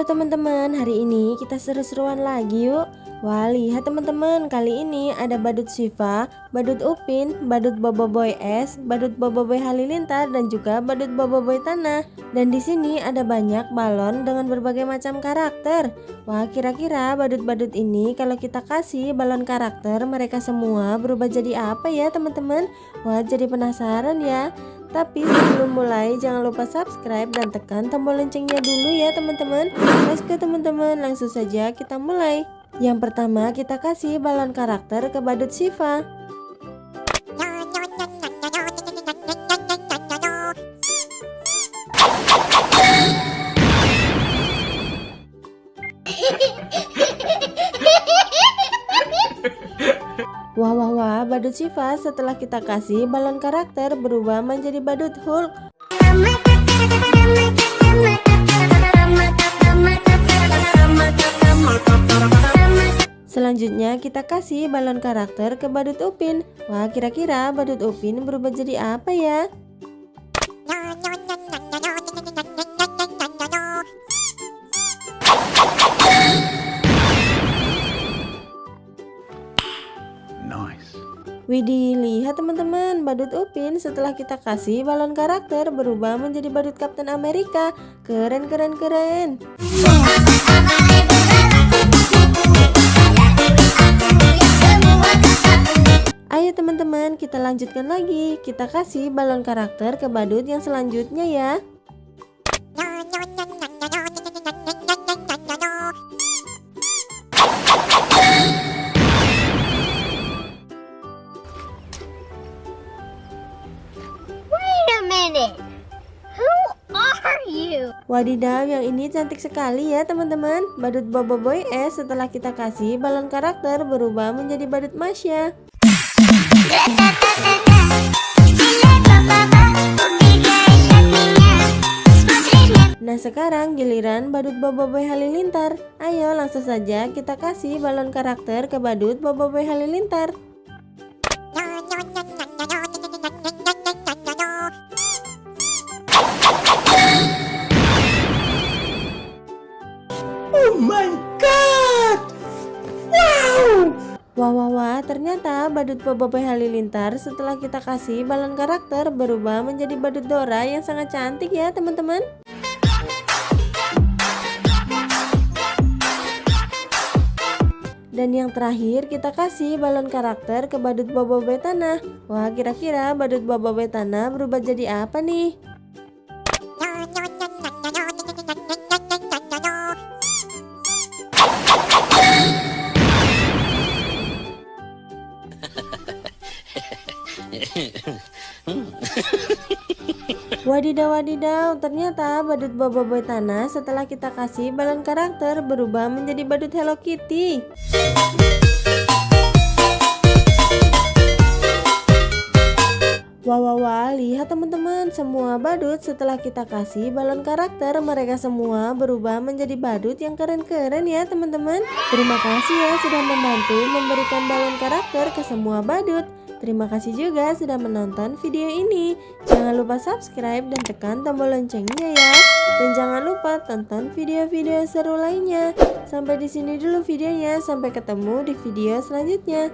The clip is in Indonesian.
Halo teman-teman, hari ini kita seru-seruan lagi yuk. Wah, lihat teman-teman, kali ini ada badut Syifa, badut Upin, badut Boboiboy S, badut Boboiboy Halilintar, dan juga badut Boboiboy Tanah. Dan di sini ada banyak balon dengan berbagai macam karakter. Wah, kira-kira badut-badut ini kalau kita kasih balon karakter, mereka semua berubah jadi apa ya teman-teman? Wah, jadi penasaran ya. Tapi sebelum mulai jangan lupa subscribe dan tekan tombol loncengnya dulu ya teman-teman. Let's go teman-teman, langsung saja kita mulai. Yang pertama kita kasih balon karakter ke badut Syifa. Wah, badut Syifa setelah kita kasih balon karakter berubah menjadi badut Hulk. Selanjutnya kita kasih balon karakter ke badut Upin. Wah, kira-kira badut Upin berubah jadi apa ya? Widih, lihat teman-teman, badut Upin setelah kita kasih balon karakter berubah menjadi badut Kapten Amerika. Keren. Ayo teman-teman, kita lanjutkan lagi. Kita kasih balon karakter ke badut yang selanjutnya ya. Wadidaw, yang ini cantik sekali ya teman-teman. Badut Boboiboy S setelah kita kasih balon karakter berubah menjadi badut Masya. Nah, sekarang giliran badut Boboiboy Halilintar. Ayo langsung saja kita kasih balon karakter ke badut Boboiboy Halilintar. Oh my god! Wow! Wah, ternyata badut Boboiboy Halilintar setelah kita kasih balon karakter berubah menjadi badut Dora yang sangat cantik ya teman-teman. Dan yang terakhir kita kasih balon karakter ke badut Boboiboy Tanah. Wah, kira-kira badut Boboiboy Tanah berubah jadi apa nih? Wadidaw, ternyata badut Boboiboy Tanah setelah kita kasih balon karakter berubah menjadi badut Hello Kitty. Wah, lihat teman-teman, semua badut setelah kita kasih balon karakter mereka semua berubah menjadi badut yang keren-keren ya teman-teman. Terima kasih ya sudah membantu memberikan balon karakter ke semua badut. Terima kasih juga sudah menonton video ini. Jangan lupa subscribe dan tekan tombol loncengnya ya. Dan jangan lupa tonton video-video seru lainnya. Sampai di sini dulu videonya. Sampai ketemu di video selanjutnya.